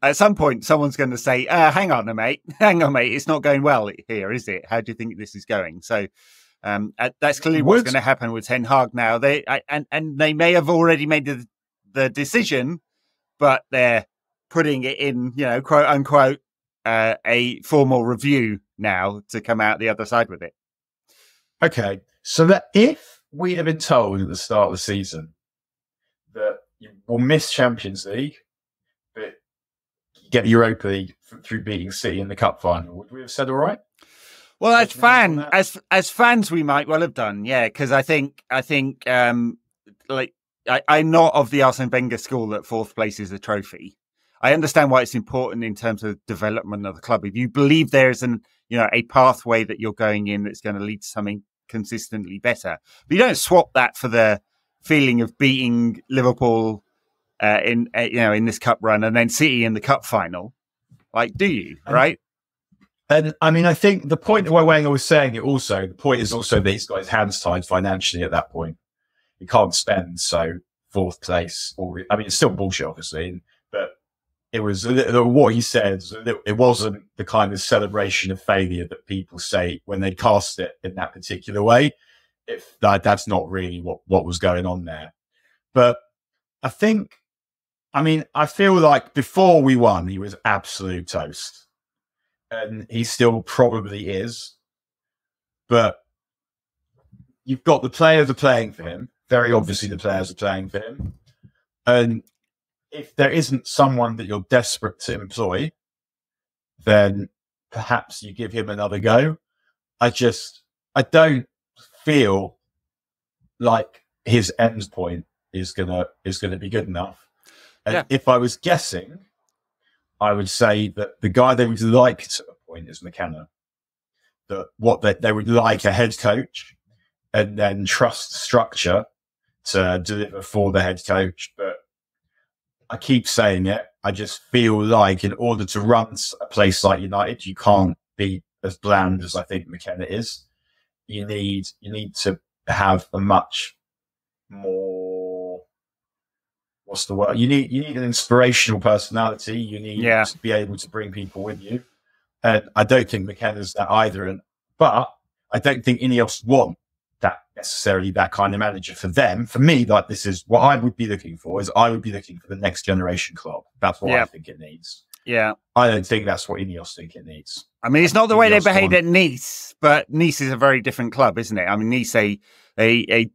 At some point, someone's going to say, hang on, mate. It's not going well here, is it? How do you think this is going? So that's clearly what's going to happen with Ten Hag now. They they may have already made the decision, but they're putting it in, quote unquote, a formal review now to come out the other side with it. Okay. So that if we'd have been told at the start of the season that you will miss Champions League, but you get Europa League through beating City in the cup final, would we have said all right? Well, as fans, we might well have done, yeah, because I think, like I'm not of the Arsene Wenger school that fourth place is a trophy. I understand why it's important in terms of development of the club. If you believe there's a pathway that you're going in that's going to lead to something consistently better, but you don't swap that for the feeling of beating Liverpool in this cup run and then City in the cup final. Like, do you? Right? And I mean, I think the point where Wenger was saying it also, the point is also that he's got his hands tied financially at that point. He can't spend, so fourth place. It's still bullshit, obviously, but it was what he said. It wasn't the kind of celebration of failure that people say when they cast it in that particular way. If that's not really what was going on there. But I feel like before we won, he was absolute toast. And he still probably is. But you've got the players are playing for him. Very obviously the players are playing for him. And if there isn't someone that you're desperate to employ, then perhaps you give him another go. I don't feel like his end point is gonna be good enough. And if I was guessing, I would say that the guy they would like to appoint is McKenna. That they would like a head coach and then trust structure to deliver for the head coach. But I keep saying it. I just feel like in order to run a place like United, you can't be as bland as I think McKenna is. You need to have a much more, what's the word? You need an inspirational personality. You need to be able to bring people with you. And I don't think McKenna's that either. But I don't think Ineos want that kind of manager for them. For me, like, this is what I would be looking for. I would be looking for the next generation club. That's what I think it needs. Yeah. I don't think that's what Ineos think it needs. I mean, it's not the way they behaved at Nice, but Nice is a very different club, isn't it? I mean, Nice, they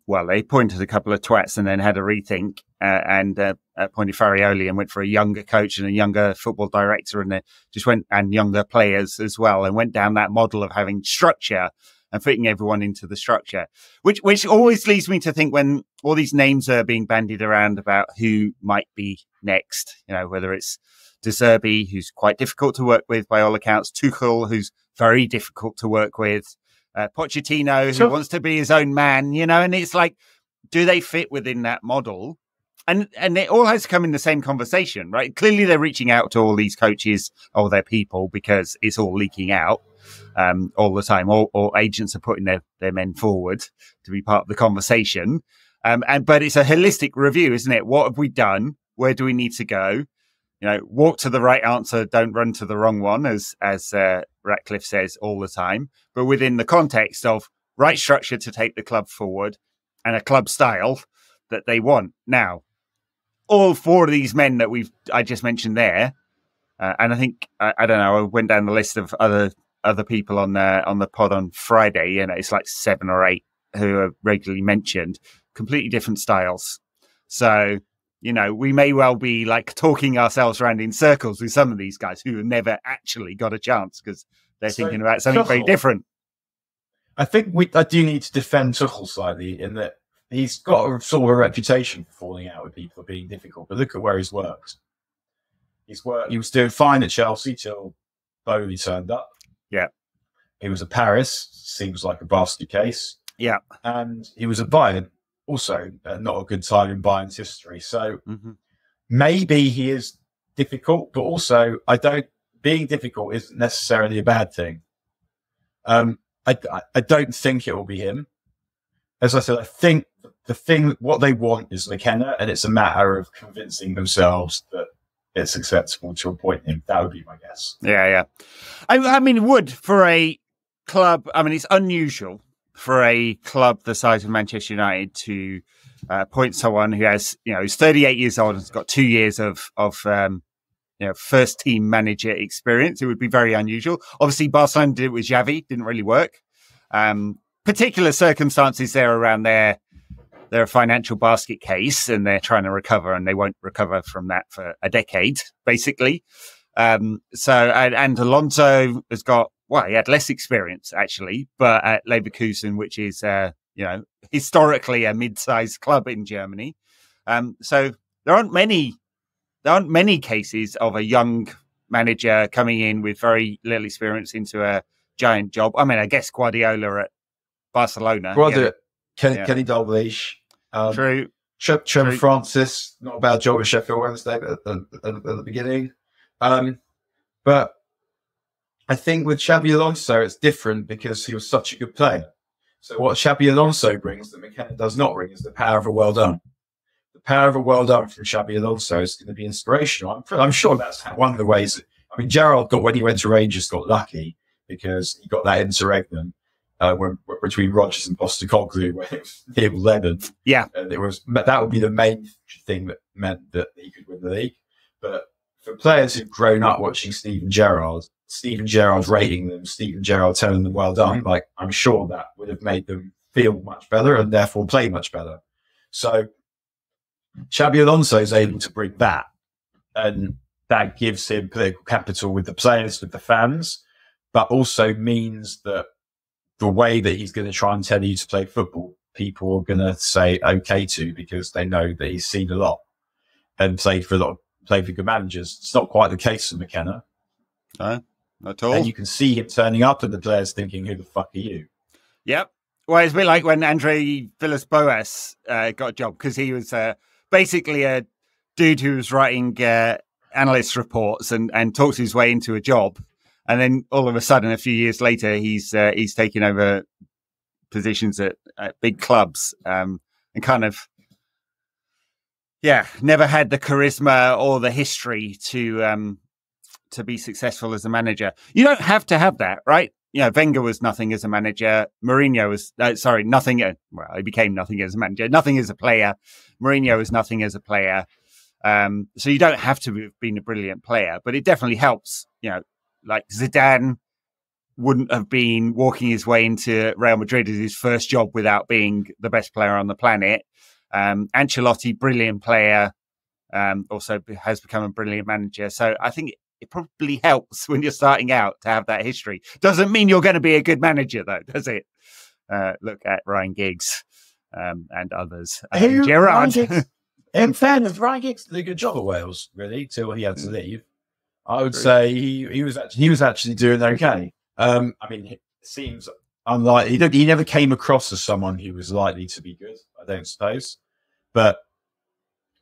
appointed a couple of twats and then had a rethink and appointed Farioli and went for a younger coach and a younger football director and younger players as well, and went down that model of having structure and fitting everyone into the structure, which always leads me to think when all these names are being bandied around about who might be next, whether it's De Zerbi, who's quite difficult to work with by all accounts, Tuchel, who's very difficult to work with, Pochettino, who wants to be his own man, and it's like, do they fit within that model? And it all has to come in the same conversation, right? Clearly they're reaching out to all these coaches or their people because it's all leaking out all the time. Or agents are putting their men forward to be part of the conversation. But it's a holistic review, isn't it? What have we done? Where do we need to go? Walk to the right answer, don't run to the wrong one, as Ratcliffe says all the time, but within the context of right structure to take the club forward and a club style that they want. Now, all four of these men that I just mentioned there, and I think, I don't know, I went down the list of other people on the pod on Friday, it's like 7 or 8 who are regularly mentioned, completely different styles. So, we may well be like talking ourselves around in circles with some of these guys who have never actually got a chance because they're thinking about something very different. I think I do need to defend Tuchel slightly in that he's got a sort of a reputation for falling out with people, being difficult. But look at where he's worked. He was doing fine at Chelsea till Bowley turned up. Yeah. He was at Paris, seems like a basket case. Yeah. And he was at Bayern. Also, not a good time in Bayern's history. So maybe he is difficult, but also being difficult isn't necessarily a bad thing. I don't think it will be him. As I said, I think what they want is McKenna, and it's a matter of convincing themselves that it's acceptable to appoint him. That would be my guess. Yeah. I mean, it would for a club. I mean, it's unusual for a club the size of Manchester United to appoint someone who has, who's 38 years old and has got 2 years of first team manager experience. It would be very unusual. Obviously, Barcelona did it with Xavi, didn't really work. Particular circumstances there around their they're a financial basket case and they're trying to recover, and they won't recover from that for a decade, basically. And Alonso has got, well, he had less experience actually, but at Leverkusen, which is, historically a mid-sized club in Germany. So there aren't many cases of a young manager coming in with very little experience into a giant job. I mean, I guess Guardiola at Barcelona. Kenny Dalglish. True. Trevor Francis, not a bad job at Sheffield Wednesday at the beginning. But I think with Xabi Alonso, it's different because he was such a good player. So what Xabi Alonso brings that McKenna does not bring is the power of a well done. The power of a well done from Xabi Alonso is going to be inspirational. I'm sure that's one of the ways. I mean, Gerrard when he went to Rangers, got lucky because he got that interregnum between Rodgers and Postecoglou where it was Neil Lennon. Yeah. And that would be the main thing that meant that he could win the league. But for players who've grown up watching Steven Gerrard rating them, Steven Gerrard telling them well done, like I'm sure that would have made them feel much better and therefore play much better. So Xabi Alonso is able to bring that, and that gives him political capital with the players, with the fans, but also means that the way that he's going to try and tell you to play football, people are going to say okay to, because they know that he's seen a lot and played for good managers. It's not quite the case for McKenna. No, not at all. And you can see him turning up and the players thinking, who the fuck are you? Yep. Well, it's a bit like when Andre Villas-Boas got a job, because he was basically a dude who was writing analyst reports and talked his way into a job. And then all of a sudden, a few years later, he's taking over positions at big clubs and kind of, never had the charisma or the history to be successful as a manager. You don't have to have that, right? Wenger was nothing as a manager. Mourinho was, nothing. He became nothing as a manager. Nothing as a player. Mourinho was nothing as a player. So you don't have to have been a brilliant player, but it definitely helps. Like Zidane wouldn't have been walking his way into Real Madrid as his first job without being the best player on the planet. Ancelotti, brilliant player, also has become a brilliant manager. So I think it probably helps when you're starting out to have that history. Doesn't mean you're going to be a good manager, though, does it? Look at Ryan Giggs and others. Gerrard. In fairness, Ryan Giggs did a good job at Wales, really, till he had to leave. I would say he was actually doing okay. I mean, it seems unlikely. He never came across as someone who was likely to be good, I don't suppose. But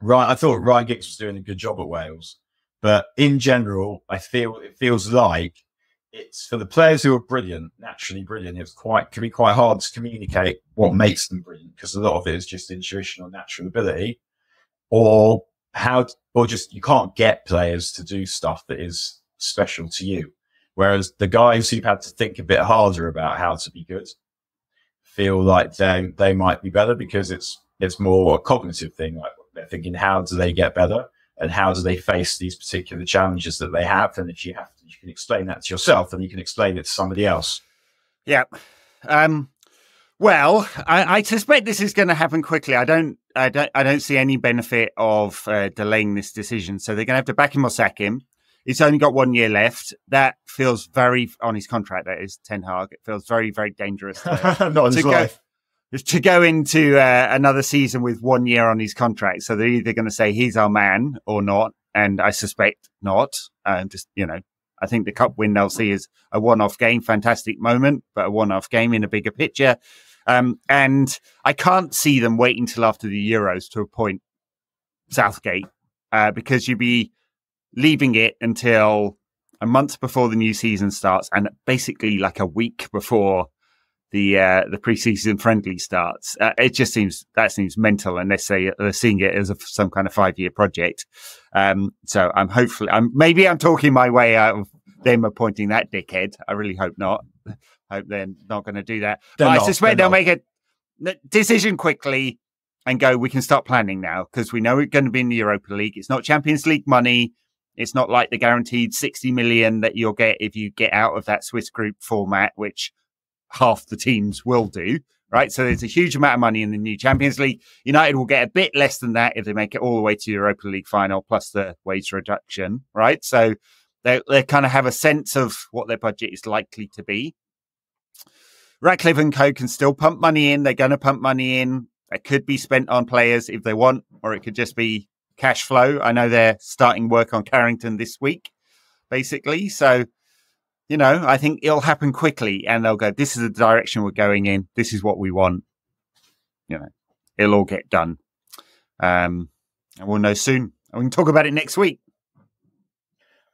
I thought Ryan Giggs was doing a good job at Wales. But in general, it feels like it's for the players who are brilliant, naturally brilliant. Can be quite hard to communicate what makes them brilliant, because a lot of it is just intuition or natural ability, or just you can't get players to do stuff that is special to you. Whereas the guys who've had to think a bit harder about how to be good feel like they might be better, because it's more a cognitive thing. Like they're thinking, how do they get better? And how do they face these particular challenges that they have? And if you can explain that to yourself, then you can explain it to somebody else. Yeah. Well, I suspect this is going to happen quickly. I don't see any benefit of delaying this decision. So they're going to have to back him or sack him. He's only got 1 year left. That feels on his contract. That is Ten Hag. It feels very, very dangerous. Not in his life. To go into another season with 1 year on his contract. So they're either going to say he's our man or not. And I suspect not. I think the cup win they'll see is a one-off game, fantastic moment, but a one-off game in a bigger picture. And I can't see them waiting till after the Euros to appoint Southgate, because you'd be leaving it until a month before the new season starts, and basically like a week before the pre-season friendly starts. It just seems mental unless they're seeing it as some kind of 5-year project. So maybe I'm talking my way out of them appointing that dickhead. I really hope not. Hope they're not going to do that. But I suspect they'll make a decision quickly and go, we can start planning now, because we know we're going to be in the Europa League. It's not Champions League money. It's not like the guaranteed 60 million that you'll get if you get out of that Swiss group format, which half the teams will do, right? So there's a huge amount of money in the new Champions League. United will get a bit less than that if they make it all the way to the Europa League final, plus the wage reduction, right? So they kind of have a sense of what their budget is likely to be. Ratcliffe and co can still pump money in. They're going to pump money in. It could be spent on players if they want, or it could just be cash flow. I know they're starting work on Carrington this week, basically. So, I think it'll happen quickly and they'll go, this is the direction we're going in. This is what we want. It'll all get done. And we'll know soon. And we can talk about it next week.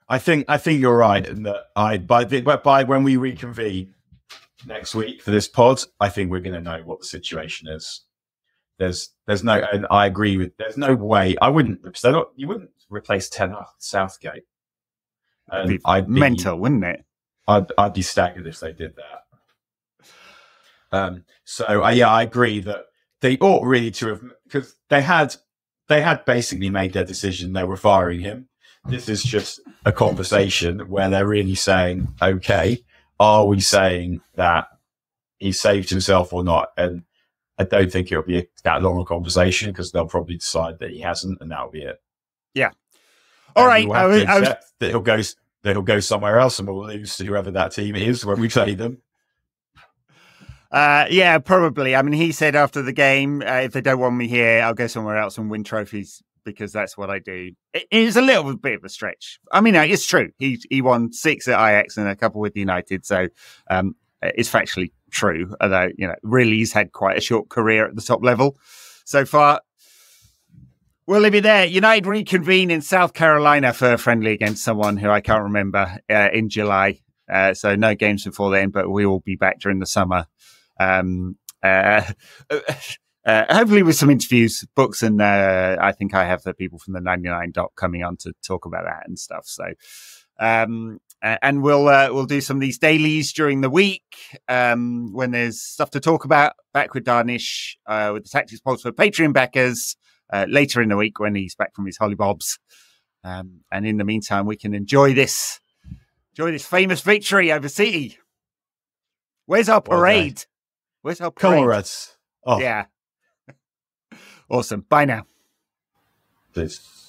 I think you're right in that by when we reconvene next week for this pod, I think we're going to know what the situation is. There's no, and I agree with. There's no way you wouldn't replace Ten Hag Southgate. It'd be mental, wouldn't it? I'd be staggered if they did that. I agree that they ought really to have, because they had basically made their decision. They were firing him. This is just a conversation where they're really saying, okay, are we saying that he saved himself or not? And I don't think it'll be that long a conversation because they'll probably decide that he hasn't, and that'll be it. Yeah. All right. That he'll go somewhere else, and we'll lose to whoever that team is when we play them. Yeah, probably. I mean, he said after the game, if they don't want me here, I'll go somewhere else and win trophies because that's what I do. It is a little bit of a stretch. I mean, it's true. He won 6 at Ajax and a couple with United, so it's factually true. Although really, he's had quite a short career at the top level so far. We'll leave it there. United reconvene in South Carolina for a friendly against someone who I can't remember in July. So no games before then, but we will be back during the summer. Hopefully with some interviews, books, and I think I have the people from the 99 Doc coming on to talk about that and stuff. So, and we'll do some of these dailies during the week when there's stuff to talk about. Back with Darnish with the Tactics Pods for Patreon backers later in the week when he's back from his hollybobs. And in the meantime, we can enjoy this famous victory over City. Where's our parade? Where's our parade? Comrades. Yeah. Awesome. Bye now. Please.